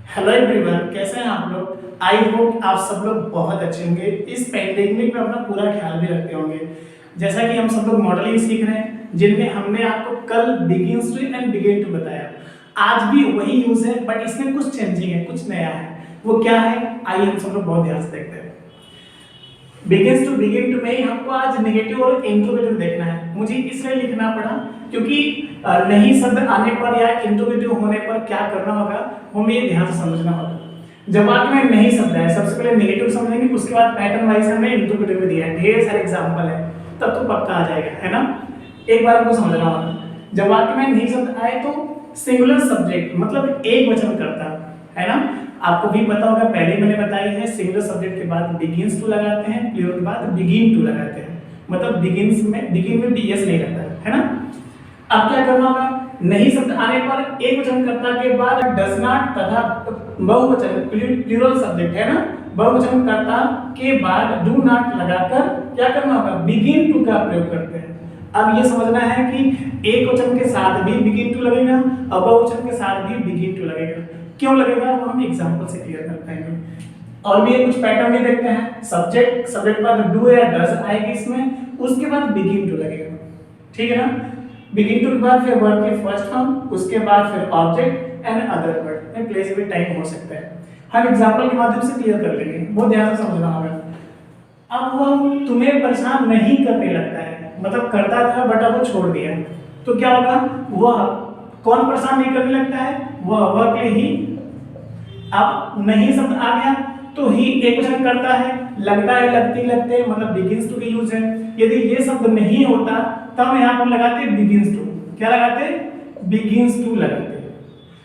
Hello everyone, कैसे हैं आप लोग। आई होप आप सब लोग बहुत अच्छे होंगे। इस पैंडेमिक में अपना पूरा ख्याल भी रखते होंगे। जैसा कि हम सब लोग मॉडलिंग सीख रहे हैं, जिनमें हमने आपको कल begins to and begin to बताया। आज भी वही यूज है, बट इसमें कुछ चेंजिंग है, कुछ नया है। वो क्या है, आइए हम सब लोग बहुत ध्यान से देखते हैं। बिगिंस टू बिगिन टू में ही हमको आज नेगेटिव और इंट्रोगेटिव देखना है। मुझे इसलिए लिखना पड़ा क्योंकि नहीं शब्द आने पर या इंट्रोगेटिव होने पर क्या करना होगा, हमें ये ध्यान से समझना होगा। जब वाक्य में नहीं शब्द है, सबसे पहले नेगेटिव समझेंगे, उसके बाद पैटर्न वाइज हमें इंट्रोगेटिव दिया है, ढेर सारे एग्जांपल है, तब तो पक्का आ जाएगा, है ना। एक बार हमको समझना होगा। जब वाक्य में नहीं शब्द आए तो सिंगुलर सब्जेक्ट मतलब एक वचन करता है ना। आपको भी पता होगा, पहले मैंने बताई है, सिंगुलर सब्जेक्ट के बाद बिगिंस टू लगाते हैं, प्लूरल के बाद बिगिन टू लगाते हैं। मतलब बिगिन में बीएस नहीं लगता है ना। अब क्या करना होगा, नहीं शब्द आने पर एक वचन कर्ता के बाद डज नॉट तथा बहुवचन प्लूरल सब्जेक्ट है ना, बहुवचन कर्ता के बाद डू नॉट लगाकर क्या करना होगा, बिगिन टू का प्रयोग करते हैं। अब ये समझना है कि एक वचन के साथ भी बिगिन टू लगेगा और बहुवचन के साथ भी बिगिन टू लगेगा। क्यों लगेगा वो हम एग्जांपल से क्लियर कर पाएंगे। और भी कुछ पैटर्न भी देखते हैं। सब्जेक्ट के बाद डू या डज आएगी इसमें, उसके बाद बिगिन टू लगेगा, ठीक है ना। बिगिन टू के बाद फिर वर्ब की फर्स्ट फॉर्म, उसके बाद फिर ऑब्जेक्ट एंड अदर वर्ड में प्लेस भी टाइम हो सकता है। हम एग्जांपल के माध्यम से क्लियर कर लेंगे, बहुत ध्यान से समझना होगा। अब वो तुम्हें परेशान नहीं करने लगता है, मतलब करता था बट अब वो छोड़ दिया, तो क्या होगा, वह कौन परेशान नहीं करने लगता है, वह के ही। अब नहीं शब्द आ गया तो ही एक वचन करता है, लगता है, लगती, लगते, मतलब बिगिंस टू की यूज है। यदि ये शब्द नहीं होता तब यहाँ पर लगाते बिगिंस टू, क्या लगाते, बिगिंस टू लगाते।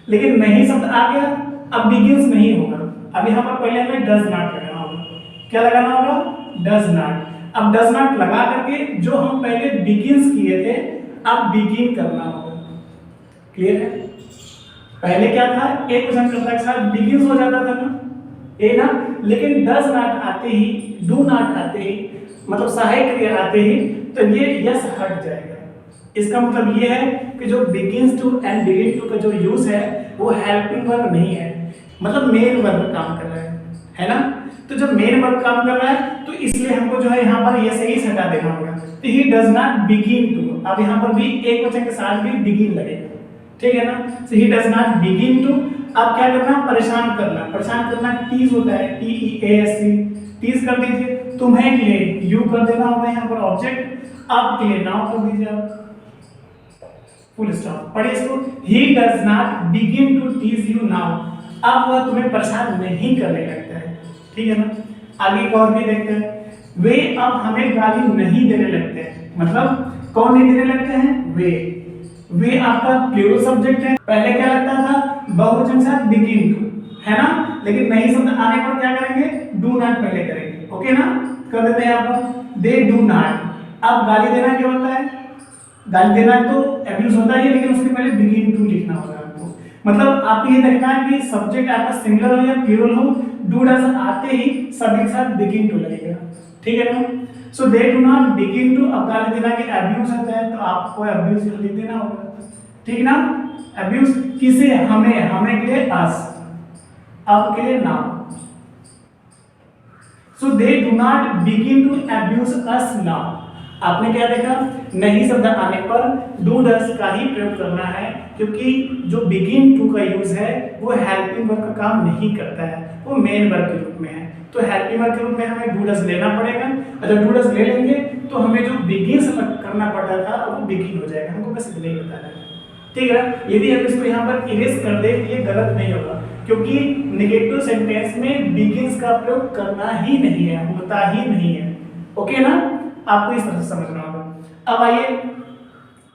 लेकिन नहीं शब्द आ गया, अब बिगिंस नहीं होगा। अब यहाँ पर पहले हमें डज नॉट लगाना होगा। क्या लगाना होगा, डज नॉट। अब डज नॉट लगा करके जो हम पहले बिगिंस किए थे, अब बिगिन करना होगा। क्लियर है। पहले क्या था, एक वचन कर्ता के साथ बिगिंस हो जाता था ना, ये ना। लेकिन डज नॉट आते ही, डू नॉट आते ही, मतलब सहायक क्रिया आते ही, तो ये यस हट जाएगा। इसका मतलब ये है कि जो begins to and begin to का जो यूज है वो हेल्पिंग वर्ब नहीं है, मतलब मेन वर्ब काम कर रहा है ना। तो जब मेन वर्ब काम कर रहा है तो इसलिए हमको जो है यहाँ पर यस ही हटा देना होगा। तो he does not begin to, अब यहाँ पर भी एक वचन के साथ भी बिगिन लगेगा, ठीक है ना। So he does not begin to. अब क्या करना, परेशान करना। परेशान करना टीज होता है, T E A S C, tease कर दीजिए। तुम्हें के लिए यू कर देना होगा यहाँ पर ऑब्जेक्ट, अब के लिए नाउ कर दीजिए आप, फुल स्टॉप। पढ़िए इसको, he does not begin to tease you now. अब वह तुम्हें परेशान नहीं करने लगता है, ठीक है ना। आगे एक और भी देखते हैं। वे अब हमें गाली नहीं देने लगते हैं, मतलब कौन नहीं देने लगते हैं, वे आपका प्लूरल सब्जेक्ट है। पहले क्या लगता था, बहुवचन से बिगिन टू, है ना। लेकिन नहीं शब्द आने पर क्या करेंगे, डू नॉट पहले करेंगे, ओके ना। कर देते हैं यहाँ पर, दे डू नॉट। अब गाली देना क्या होता है, गाली देना तो अब्यूज होता है, लेकिन उसके पहले बिगिन टू लिखना होगा आपको। मतलब आपको ये देखना है कि सब्जेक्ट आपका सिंगुलर हो या प्लूरल हो, डू डज आते ही सभी के साथ बिगिन टू लगेगा, ठीक है ना। So they do not begin to. अब गाली देना कि अब्यूज होता है, तो आपको अब्यूज लिख देना होगा, ठीक ना। अब्यूज किसे, हमें के लिए अस, अब के लिए now. So they do not begin to abuse us now. आपने क्या देखा, नहीं शब्द आने पर डू डज का ही प्रयोग करना है, क्योंकि जो बिगिन टू का यूज है वो हेल्पिंग वर्ब का काम नहीं करता है, वो मेन वर्ब के रूप में है। तो हेल्पिंग वर्ब के रूप में हमें डू डज लेना पड़ेगा, और जब डू डज ले लेंगे तो हमें जो बिगिन करना पड़ता था वो बिगिन हो जाएगा। हमको बस इतना ही बताना है, ठीक है ना। यदि हम इसको यहाँ पर इरेज कर दे तो ये गलत नहीं होगा, क्योंकि नेगेटिव सेंटेंस में बिगिंस का प्रयोग करना ही नहीं है, होता ही नहीं है, ओके ना। आपको इस तरह से समझना होगा। अब आइए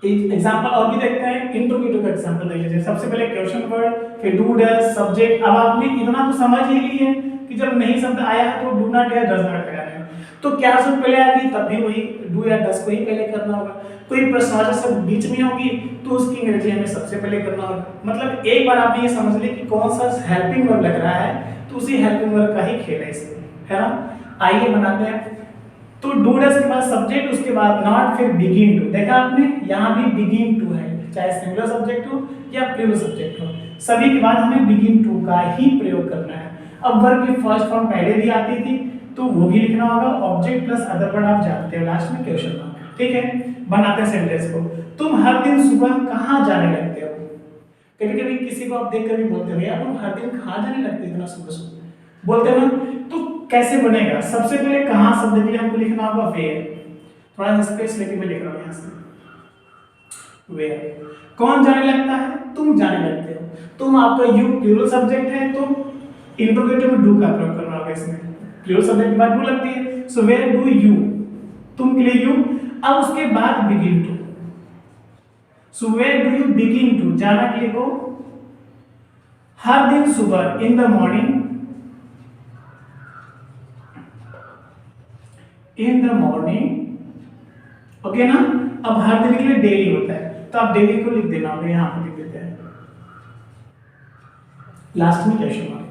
एग्जांपल और भी देखते हैं। इंट्रोगेटिव का एग्जांपल देख लीजिए। सबसे पहले क्वेश्चन वर्ड, फिर डू डज, सब्जेक्ट। अब आपने इतना तो समझ ही ली है कि जब नहीं शब्द आया है तो डू नॉट या डज नॉट लगाना है। तो क्या शब्द पहले आएगी, तब भी वही डू या डज को ही पहले करना होगा। कोई प्रश्नवाचक शब्द बीच में होगी तो उसकी अंग्रेजी हमें सबसे पहले करना होगा। मतलब एक बार आपने ये समझ लिया कि कौन सा हेल्पिंग वर्ब लग रहा है, तो उसी हेल्पिंग वर्ब का ही खेल है इसमें, है ना। आइए बनाते हैं। तो डू डज के बाद सब्जेक्ट, उसके बाद नॉट, फिर बिगिन टू। देखा आपने, यहाँ भी बिगिन टू है, चाहे सिंगुलर सब्जेक्ट हो या प्लूरल सब्जेक्ट हो। सभी के बाद हमें बिगिन टू का ही प्रयोग करना है। अब वर्ब की फर्स्ट फॉर्म पहले भी आती थी तो वो भी लिखना होगा, ऑब्जेक्ट प्लस अदर वर्ड आप जानते हो, लास्ट में क्वेश्चन मार्क। ठीक है, बनाते हैं सेंटेंस को। तुम हर दिन सुबह कहाँ जाने लगते हो? कभी कभी किसी को आप देख कर भी बोलते हो यार तुम हर दिन कहाँ जाने लगते हो इतना सुबह सुबह, बोलते हो ना, तो कैसे बनेगा? सबसे पहले कहाँ शब्द के लिए हमको लिखना होगा वेयर। थोड़ा सा स्पेस लेके मैं लिख रहा हूँ यहाँ से, वेयर। कौन जाने लगता है? तुम जाने लगते हो। तुम आपका यू प्लूरल सब्जेक्ट है तो इंट्रोगेटिव में डू का प्रयोग करना होगा इसमें। प्लूरल सब्जेक्ट के बाद डू लगती है, सो वेयर डू यू, तुम के लिए यू। अब उसके बाद begin to, so where do you begin to, जाना के लिए गो। हर दिन सुबह, in the morning, in the morning. Okay ना। अब हर दिन के लिए डेली होता है तो आप डेली को लिख देना होगा, यहां पर लिख देते हैं लास्ट में क्वेश्चन मार्क।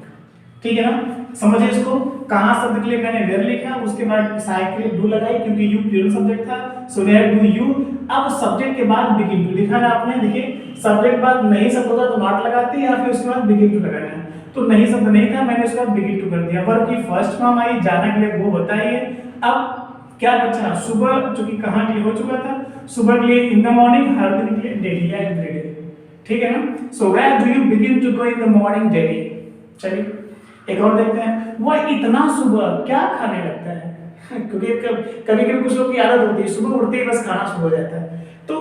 ठीक है ना, समझिए इसको। कहां शब्द के लिए मैंने वेयर लिखा, उसके बाद साइड के लिए डू लगाई क्योंकि यू प्लूरल सब्जेक्ट था, सो वेयर डू यू। अब सब्जेक्ट के बाद बिगिन टू लिखा ना आपने, देखिए सब्जेक्ट बाद नहीं शब्द होता तो नॉट लगाते या फिर उसके बाद बिगिन टू लगाना है, तो नहीं शब्द नहीं था, मैंने उसके बाद बिगिन टू कर दिया। वर्ब की फर्स्ट फॉर्म आई, जाना के लिए वो होता ही है। अब क्या बचा? सुबह, जो कि कहां के लिए हो चुका था, सुबह के लिए इन द मॉर्निंग, हर दिन के लिए डेली या एवरीडे। ठीक है ना, so where do you begin to go in the morning daily. चलिए एक और देखते हैं, वह इतना सुबह क्या खाने लगता है? क्योंकि कभी कभी कुछ लोग की आदत होती है सुबह उठते ही बस खाना शुरू हो जाता है, तो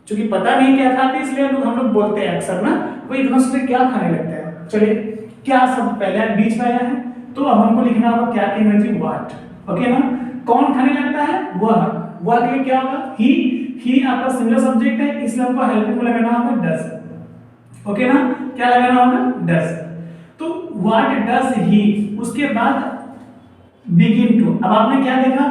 चूंकि पता नहीं क्या खाते इसलिए हम लोग बोलते हैं अक्सर ना, वो इतना सुबह क्या खाने लगता है। चलिए, क्या शब्द पहले बीच में आया है तो अब हमको लिखना होगा क्या की एनर्जी, व्हाट। ओके ना, कौन खाने लगता है? वह के लिए क्या होगा? ही आपका सिंगल सब्जेक्ट है इसलिए हमको हेल्पिंग में लगाना होगा डज। ओके ना, क्या लगाना होगा? डज। तो व्हाट डज ही, उसके बाद बिगिन टू। अब आपने क्या देखा,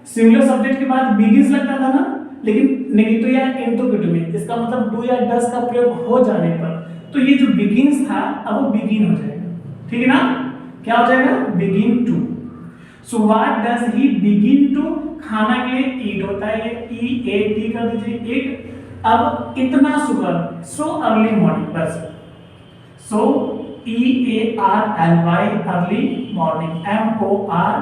सिंगुलर सब्जेक्ट के बाद बिगिंस लगता था ना, लेकिन नेगेटिव या इंट्रोगेटिव में, इसका मतलब डू या डज का प्रयोग हो जाने पर तो ये जो बिगिंस था अब वो बिगिन हो जाएगा। ठीक है ना, क्या हो जाएगा? Begin to. So what does he begin to, खाना के लिए ईट होता है, ई ए टी कर दीजिए, ईट। अब इतना सुबह, सो अर्ली मॉर्निंग, बस so E A R L Y early morning, M O R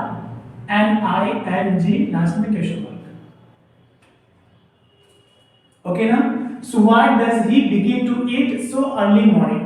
N I N G, last में क्वेश्चन मार्क। ओके ना, so what does he begin to eat so early morning.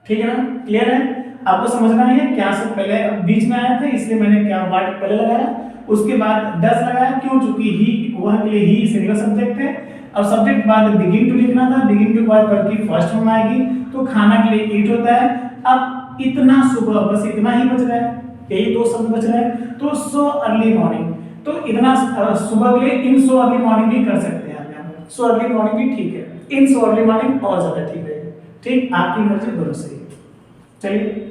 ठीक है ना, clear है? आपको समझना है क्या सब पहले बीच में आया था इसलिए मैंने क्या व्हाट पहले लगाया, उसके बाद डज लगाया, क्यों? चूंकि ही वह के लिए ही सिंगल सब्जेक्ट है। अब सब्जेक्ट बाद बिगिन टू लिखना था, बिगिन टू के बाद वर्ब की फर्स्ट फॉर्म आएगी तो खाना के लिए ईट होता है। अब इतना सुबह, बस इतना ही बच रहा है, यही दो शब्द बच रहे हैं, तो सो अर्ली मॉर्निंग, तो इतना सुबह के लिए इन सो अर्ली मॉर्निंग भी कर सकते हैं आप यहाँ पर, सो अर्ली मॉर्निंग भी ठीक है, इन सो अर्ली मॉर्निंग और ज्यादा ठीक है। ठीक, आपकी मर्जी, दोनों सही है। चलिए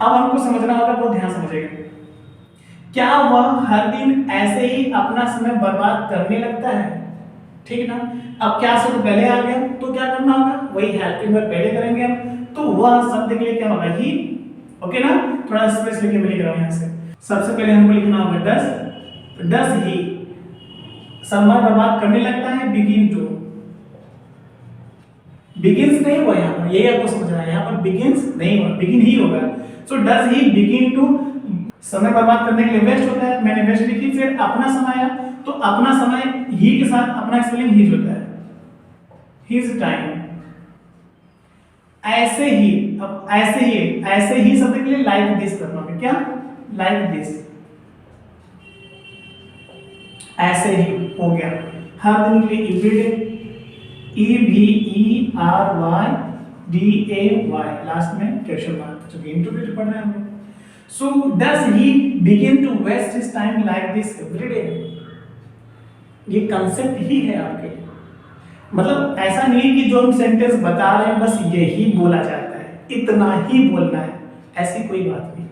अब हमको समझना होगा, बहुत ध्यान समझिएगा। क्या वह हर दिन ऐसे ही अपना समय बर्बाद करने लगता है? ठीक ना, अब क्या शब्द पहले आ गया तो क्या करना होगा, वही हेल्पिंग वर्ब पहले करेंगे हम, तो वह शब्द के लिए क्या होगा? ही। ओके ना, थोड़ा स्पेस लेके मैं लिख रहा हूं यहां से। सबसे पहले हमको लिखना होगा डज। डज ही समय बर्बाद करने लगता है, बिगिन टू। बिगिंस नहीं हुआ यहाँ पर, यही आपको समझना है, यहाँ पर बिगिंस नहीं हुआ, बिगिन ही होगा। So does he begin to, समय बर्बाद करने के लिए वेस्ट होता है, मैंने वेस्ट लिखी। फिर अपना समय आया तो अपना समय ही के साथ अपना स्पेलिंग हीज होता है, हिज टाइम। ऐसे ही, अब ऐसे ही शब्द के लिए लाइक दिस करना होगा, क्या? लाइक दिस, ऐसे ही हो गया। हर दिन के लिए everyday, E V E R Y D A Y, last में क्वेश्चन मार्क, जो इंटरव्यू पढ़ रहे हैं हम। So does he begin to waste his time like this everyday? ये कंसेप्ट ही है आपके लिए, मतलब ऐसा नहीं कि जो हम सेंटेंस बता रहे हैं बस यही बोला जाता है, इतना ही बोलना है, ऐसी कोई बात नहीं।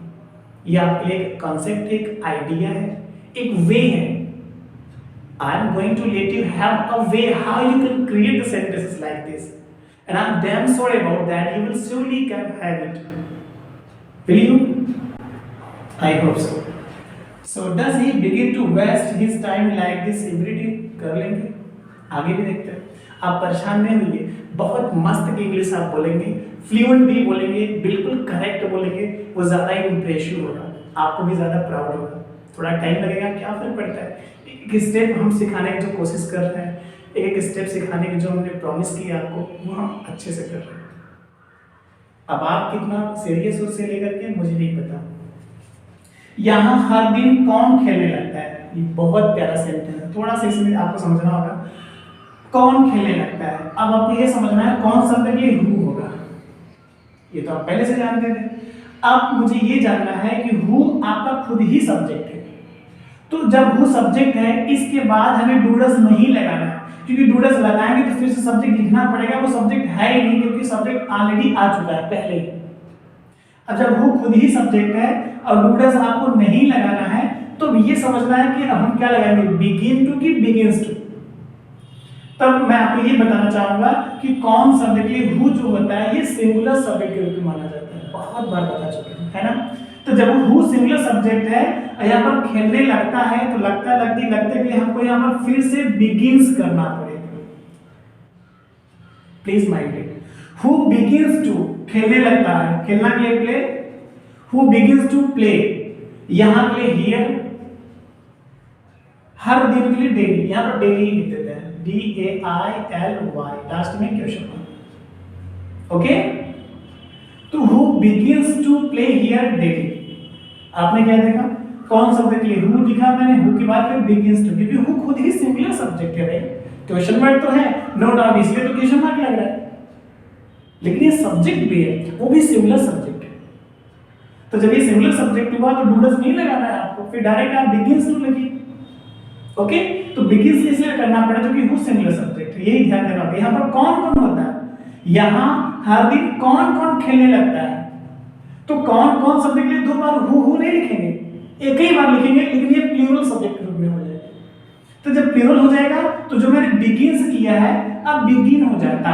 ये आपके लिए एक कंसेप्ट, एक आइडिया है, एक वे है। I am going to let you have a way how you can create the sentences like this, and I'm damn sorry about that. You will surely can have it. Will you? I hope so. So does he begin to waste his time like this every day? कर लेंगे, आगे भी देखते हैं। आप परेशान नहीं होइए, बहुत मस्त इंग्लिश आप बोलेंगे, फ्लुएंट भी बोलेंगे, बिल्कुल करेक्ट बोलेंगे, वो ज़्यादा इम्प्रेसिव होगा, आपको भी ज़्यादा प्राउड होगा। थोड़ा टाइम लगेगा, क्या फर्क पड़ता है, एक स्टेप हम सिखाने की जो कोशिश कर रहे हैं, एक स्टेप सिखाने की जो हमने प्रॉमिस किया आपको, वो हम अच्छे से कर रहे हैं। अब आप कितना सीरियस उससे लेकर के मुझे नहीं पता। यहाँ हर दिन कौन खेलने लगता है, ये बहुत प्यारा सेंटेंस है, थोड़ा सा इसमें आपको समझना होगा। कौन खेलने लगता है, अब आपको ये समझना है कौन शब्द के लिए हु होगा, ये तो आप पहले से जानते थे। अब मुझे ये जानना है कि हु आपका खुद ही सब्जेक्ट है, तो जब हु सब्जेक्ट है इसके बाद हमें डूडस नहीं लगाना है, क्योंकि डूडस लगाएंगे तो फिर से सब्जेक्ट लिखना पड़ेगा, वो सब्जेक्ट है ही नहीं, क्योंकि सब्जेक्ट ऑलरेडी आ चुका है पहले। अब जब हु खुद ही सब्जेक्ट है और डूडस आपको नहीं लगाना है, तो ये समझना है कि हम क्या लगाएंगे, बिगिन टू की बिगिंस टू। तब मैं आपको ये बताना चाहूंगा कि कौन शब्द के लिए हु जो होता है ये सिंगुलर सब्जेक्ट के रूप में माना जाता है, बहुत बार बता चुके हैं, है ना। तो जब हु सिंगुलर सब्जेक्ट है, यहाँ पर खेलने लगता है, तो लगता लगते के लिए हमको यहाँ पर फिर से बिगिंस करना पड़ेगा। Please mind it, who begins to खेलने लगता है, खेलना के लिए play, who begins to play, यहाँ के लिए हियर, हर दिन के लिए डेली, यहाँ पर डेली ही लिख देते हैं, DAILY, लास्ट में क्वेश्चन मार्क। ओके, तो who begins to play here daily, आपने क्या देखा, कौन शब्द के लिए हु लिखा मैंने, हु के बाद फिर बिगिंस टू, क्योंकि हु खुद ही सिंगुलर सब्जेक्ट है भाई, क्वेश्चन मार्क तो है नो डाउट, इसलिए तो क्वेश्चन मार्क लग रहा है, लेकिन ये सब्जेक्ट भी है, वो भी सिंगुलर सब्जेक्ट है। तो जब ये सिंगुलर सब्जेक्ट हुआ तो डूडस नहीं लगाना है आपको, फिर डायरेक्ट आप बिगिंस टू लिखिए। ओके, तो बिगिंस इसलिए करना पड़ा क्योंकि हु सिंगुलर सब्जेक्ट है, यही ध्यान देना। यहाँ पर कौन कौन होता है, यहाँ हर दिन कौन कौन खेलने लगता है, तो कौन कौन शब्द के लिए दो बार हु नहीं लिखेंगे, एक ही बार लिखेंगे, लेकिन ये प्लूरल सब्जेक्ट के रूप में हो जाएगा। तो जब प्लूरल हो जाएगा तो जो मैंने बिगिंस किया है अब बिगिन हो जाता,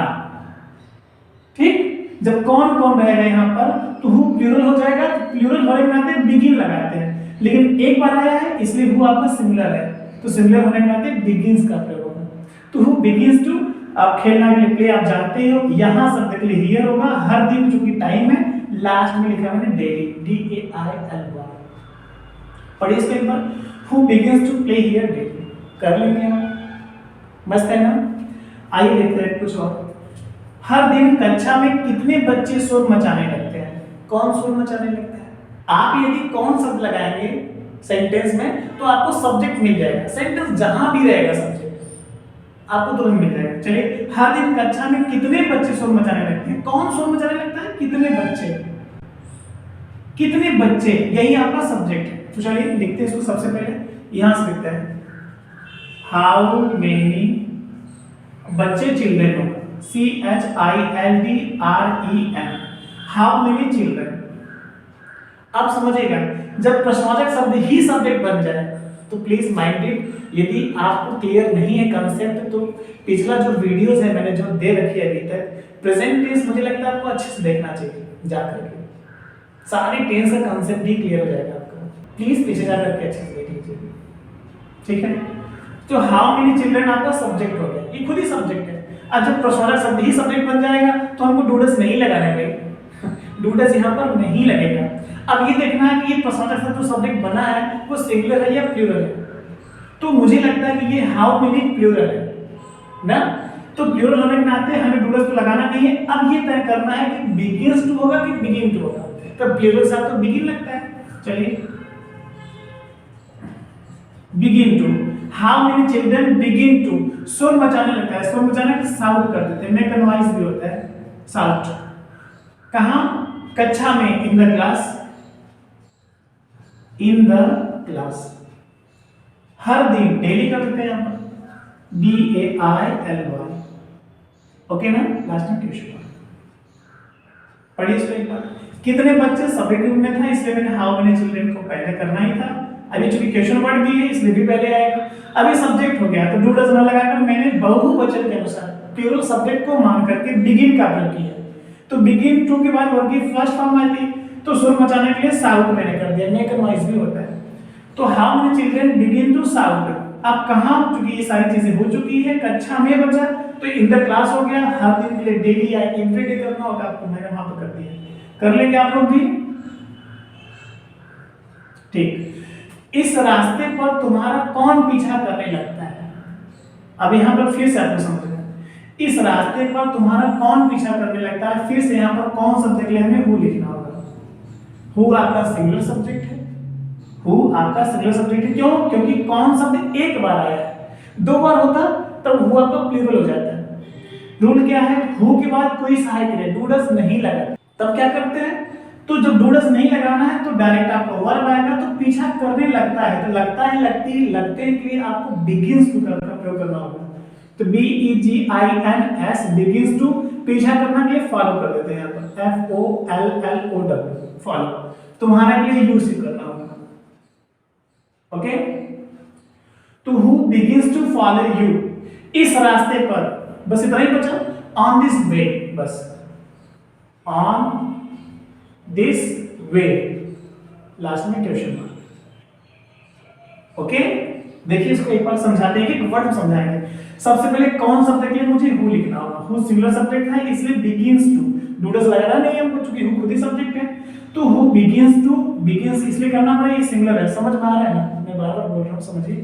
ठीक। जब कौन कौन रहेगा यहाँ पर तो हु प्लूरल हो जाएगा, तो प्लूरल होने के नाते बिगिन लगाते हैं, लेकिन एक बार आया है इसलिए हु आपका सिंगुलर है, तो सिंगुलर होने के नाते बिगिंस का प्रयोग होगा। तो हु बिगिंस टू, आप खेलना के लिए प्ले आप जानते हो, यहाँ शब्द के लिए हियर होगा, हर दिन जो कि टाइम है, लास्ट में लिखा मैंने डेली, DAILY। पढ़िए इसको एक बार, who begins to play here daily, कर लेंगे हम, मस्त है ना। आइए देखते हैं कुछ और। हर दिन कक्षा में कितने बच्चे शोर मचाने लगते हैं, कौन शोर मचाने लगता है, आप यदि कौन शब्द लगाएंगे सेंटेंस में तो आपको सब्जेक्ट मिल जाएगा, सेंटेंस जहां भी रहेगा सब्जेक्ट आपको तुरंत मिल जाएगा। चलिए, हर दिन कक्षा में कितने बच्चे शोर मचाने लगते हैं, कौन शोर मचाने लगता है, कितने बच्चे, कितने बच्चे, यही आपका सब्जेक्ट है। तो चलिए लिखते हैं इसको, सबसे पहले यहां से लिखते हैं, हाउ मेनी बच्चे, चिल्ड्रेन होगा, CHILDREN, हाउ मेनी चिल्ड्रेन। अब समझिएगा, जब प्रश्नवाचक शब्द ही सब्जेक्ट बन जाए तो प्लीज माइंड इट, यदि आपको क्लियर नहीं है कंसेप्ट तो पिछला जो वीडियोस है मैंने जो दे रखी है अभी तक, प्रेजेंट टेंस मुझे लगता है आपको अच्छे से देखना चाहिए, जाकर के सारी टेंस का कंसेप्ट ही क्लियर हो जाएगा आपको। प्लीज पीछे जाकर के अच्छे से देख लीजिए, ठीक है। तो हाउ मेनी चिल्ड्रन आपका सब्जेक्ट हो गया, ये खुद ही सब्जेक्ट है। अब जब प्रश्नवाचक शब्द ही सब्जेक्ट बन जाएगा तो हमको डूडस नहीं लगाना है भाई, डूडस यहाँ पर नहीं लगेगा। अब ये देखना है कि ये प्रश्नवाचक शब्द जो सब्जेक्ट बना है वो सिंगुलर है या प्लूरल है, तो मुझे लगता है कि ये हाउ मेनी प्लूरल है ना, तो प्लूरल होने के नाते हमें डूडस तो लगाना नहीं है। अब ये तय करना है कि बिगिंस टू होगा कि बिगिन टू होगा, तो प्लूरल के साथ तो बिगिन लगता है। चलिए, begin to, how many children begin to, शोर मचाने लगता है, शोर मचाने की साउंड कर देते हैं, मेक नॉइज भी होता है, साउंड। कहां, कक्षा में, in the class, in the class. हर दिन, डेली कर देते हैं यहां पर, DAILY, ओके ना, लास्ट में क्वेश्चन। पढ़िए इसको एक बार, कितने बच्चे सब्जेक्ट रूप में था इसलिए मैंने हाउ मेनी चिल्ड्रन को पहले करना ही था, अभी चूंकि क्वेश्चन वर्ड भी है इसलिए भी पहले आएगा। अभी सब्जेक्ट हो गया तो डूडस न लगाकर मैंने बहुवचन के अनुसार प्लूरल सब्जेक्ट को मान करके बिगिन का प्रयोग किया, तो बिगिन टू के बाद वर्ब की फर्स्ट फॉर्म आती, तो शोर मचाने के लिए साउंड मैंने कर दिया, मेक नॉइज भी होता है। तो how many children begin to sound, अब कहां, क्योंकि ये सारी चीजें हो चुकी है, कक्षा में बचा, तो इन द क्लास हो गया, हर दिन के लिए डेली या एवरीडे करना होगा आपको, मैंने वहां पर कर दिया, कर लेंगे आप लोग भी। ठीक, इस रास्ते पर तुम्हारा कौन पीछा करने लगता है? अब यहां पर फिर से आपको समझना, इस रास्ते पर तुम्हारा कौन पीछा करने लगता है, फिर से यहां पर कौन शब्द के लिए हमें हु लिखना होगा। हु आपका सिंगुलर सब्जेक्ट है, हु आपका सिंगुलर सब्जेक्ट है, क्यों? क्योंकि कौन शब्द एक बार आया है, दो बार होता तब हु आपका प्लूरल हो जाता है। रूल क्या है, हु के बाद कोई सहायक क्रिया डू डज नहीं लगा, तब क्या करते हैं, तो जब डू डज नहीं लगाना है तो डायरेक्ट आपका वर्ब आएगा, तो पीछा करने लगता है, तो लगता है, लगती है, लगते के लिए आपको बिगिंस टू का प्रयोग करना होगा। तो B E G I N S begins to, पीछा करना के लिए फॉलो कर देते हैं यहाँ पर F O L L O W, follow, तुम्हारा के लिए यू से करना होगा। ओके, तो who begins to follow you, इस रास्ते पर, बस इतना ही बचा, ऑन दिस वे, बस ऑन दिस वे, लास्ट में क्वेश्चन मार्क। ओके, देखिए इसको एक बार समझाते हैं, एक वर्ड समझाएंगे। सबसे पहले कौन शब्द के लिए मुझे हु लिखना होगा, हु सिंगुलर सब्जेक्ट है इसलिए बिगिंस टू, डू डज लगाना नहीं हमको, क्योंकि हु खुद ही सब्जेक्ट है, तो हु बिगिंस टू, बिगिंस इसलिए करना पड़ेगा, ये सिंगुलर है, समझ में आ रहा है ना, मैं बार-बार बोल रहा हूं, समझिए।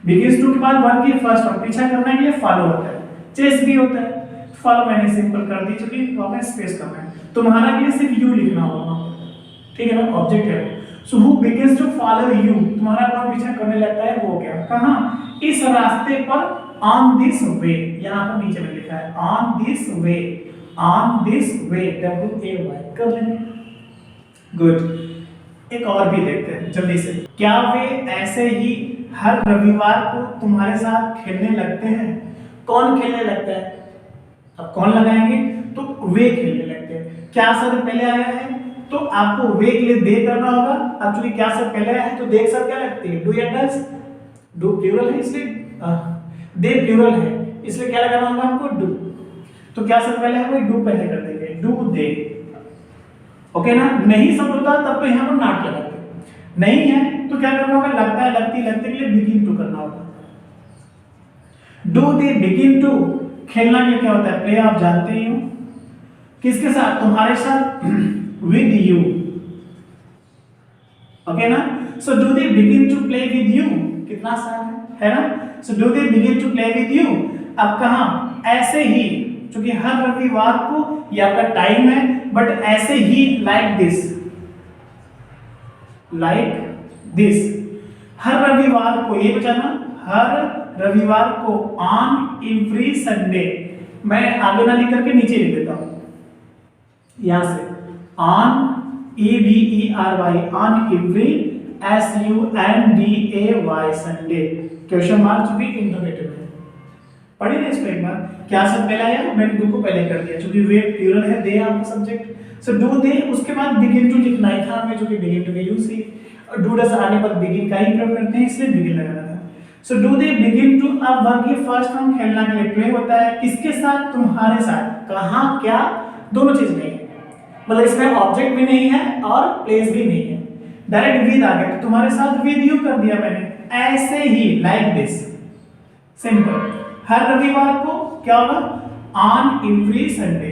बिगिंस टू के बाद वर्ब की फर्स्ट फॉर्म, पीछा करने के लिए फॉलो होता है, चेस भी होता है, फॉलो मैंने सिंपल कर दी, क्योंकि हमें स्पेस करना है, तुम्हारा के लिए सिर्फ यू लिखना होगा, ठीक है ना, ऑब्जेक्ट है। So who begins to follow you, तुम्हारा कौन पीछा करने लगता है, वो क्या, कहां, इस रास्ते पर, ऑन दिस वे, यहां पर नीचे में लिखा है on this way, on this way, WAY कर लेंगे। गुड, एक और भी देखते हैं जल्दी से, क्या वे ऐसे ही हर रविवार को तुम्हारे साथ खेलने लगते हैं? कौन खेलने लगता है, अब कौन लगाएंगे, तो वे खेलने लगते हैं। क्या शब्द पहले आया है, तो आपको वे के लिए दे करना होगा, एक्चुअली क्या शब्द पहले आया है, तो देख शब्द क्या लगती है, डू या डज, डू प्लूरल है इसलिए, दे प्लूरल है इसलिए क्या लगाना होगा हमको, डू, तो क्या शब्द पहले है, वो डू पहले कर देंगे, डू दे, ओके ना। नहीं शब्द होता तब तो यहां पर नॉट लगाते, नहीं है तो क्या करना होगा, लगता है, लगती, लगते के लिए बिगिन टू करना होगा। डू दे बिगिन टू, खेलना के क्या होता है, प्ले, आप जानते ही हो, किसके साथ, तुम्हारे साथ, विद यू, ओके ना। So do they begin to play with you, कितना आसान है ना। So do they begin to play with you, अब कहां, ऐसे ही, क्योंकि हर रविवार को ये आपका टाइम है, बट ऐसे ही, लाइक दिस, लाइक दिस, हर रविवार को, ये बचाना, हर रविवार को, ऑन एवरी संडे, मैं आगे ना लिख करके नीचे लिख देता हूं यहां से, on EVERY, on every, SUNDAY, Sunday, question mark भी इंटरोगेटिव है, पढ़िए ना इसको एक बार, क्या शब्द पहले आया, मैंने डू को पहले कर दिया, क्योंकि वे प्लूरल है, दे आपका सब्जेक्ट, सो डू दे, उसके बाद बिगिन टू लिखना ही था हमें, जो कि बिगिन टू के यूज ही, और डू डज आने पर बिगिन का ही प्रयोग करते हैं, इसलिए बिगिन लगाना था। So do they begin to, अब वर्ब की फर्स्ट फॉर्म खेलना के लिए प्ले होता है, किसके साथ, तुम्हारे साथ, कहां, क्या, दोनों चीज नहीं है, मतलब इसमें ऑब्जेक्ट भी नहीं है और प्लेस भी नहीं है, डायरेक्ट विद आ गया, तो तुम्हारे साथ विद यू कर दिया मैंने, ऐसे ही, लाइक दिस, सिंपल, हर रविवार को क्या होगा, ऑन एवरी संडे,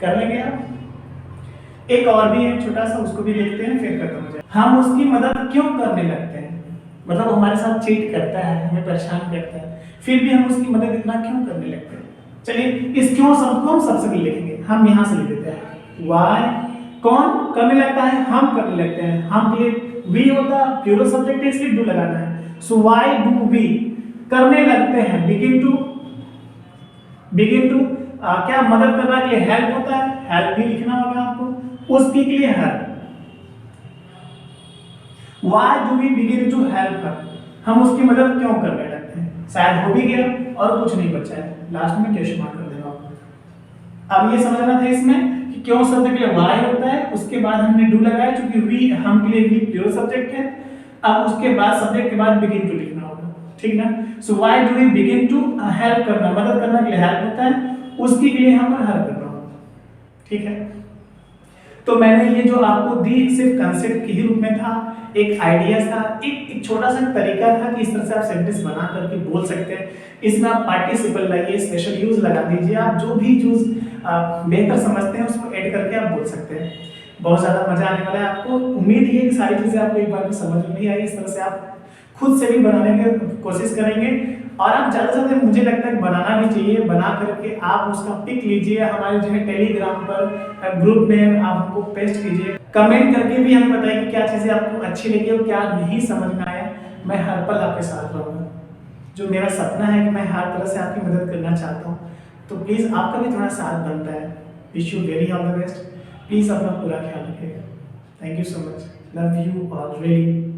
कर लेंगे आप। एक और भी है छोटा सा, उसको भी देखते हैं फिर खत्म हो जाए। हम उसकी मदद क्यों करने लगते हैं, मतलब हमारे साथ चीट करता है, हमें परेशान करता है, फिर भी हम उसकी मदद इतना क्यों करने लगते हैं। चलिए इस क्यों शब्द को हम सबसे पहले लिखेंगे, हम यहां से लिख देते हैं, वाई, कौन करने लगता है, हम करने लगते हैं, हम के लिए वी होता, प्लूरल सब्जेक्ट है इसलिए डू लगाना है, सो वाई डू वी, करने लगते हैं, बिगिन टू, बिगिन टू, क्या मदद करना के लिए हेल्प होता है, हेल्प भी लिखना होगा आपको, उसके लिए help, why do we begin to help her, हम उसकी मदद क्यों करने लगते हैं, शायद हो भी गया और कुछ नहीं बचा है, लास्ट में क्वेश्चन मार्क कर देना होगा। अब ये समझना था इसमें कि क्यों शब्द के लिए वाई होता है, उसके बाद हमने डू लगाया, क्योंकि वी हम के लिए वी प्लूरल सब्जेक्ट है, अब उसके बाद सब्जेक्ट के बाद बिगिन टू लिखना होगा, ठीक ना। So why do we begin to, help करना, मदद करना के लिए हेल्प होता है, उसके लिए हम हेल्प करना होगा, ठीक है। तो मैंने ये जो आपको दी सिर्फ कंसेप्ट के ही रूप में था, एक आइडिया था, एक छोटा सा तरीका था कि इस तरह से आप सेंटेंस बना करके बोल सकते हैं। इसमें आप पार्टिसिपल लाइए, स्पेशल यूज लगा दीजिए, आप जो भी यूज बेहतर समझते हैं उसको ऐड करके आप बोल सकते हैं। बहुत ज़्यादा मजा आने वाला है आपको। उम्मीद है कि सारी चीज़ें आपको एक बार में समझ में नहीं आई। इस तरह से आप खुद से भी बनाने की कोशिश करेंगे और आप ज़्यादा से ज़्यादा मुझे लगता है बनाना भी चाहिए। बना करके आप उसका पिक लीजिए, हमारे जो है टेलीग्राम पर ग्रुप में आप हमको पेस्ट कीजिए। कमेंट करके भी हमें बताइए कि क्या चीज़ें आपको अच्छी लगी और क्या नहीं समझ में आया। मैं हर पल आपके साथ रहूँगा। जो मेरा सपना है कि मैं हर तरह से आपकी मदद करना चाहता हूँ, तो प्लीज़ आपका भी थोड़ा साथ बनता है। Wish you very all the best. Please अपना पूरा ख्याल रखिएगा। Thank you so much. Love you all really.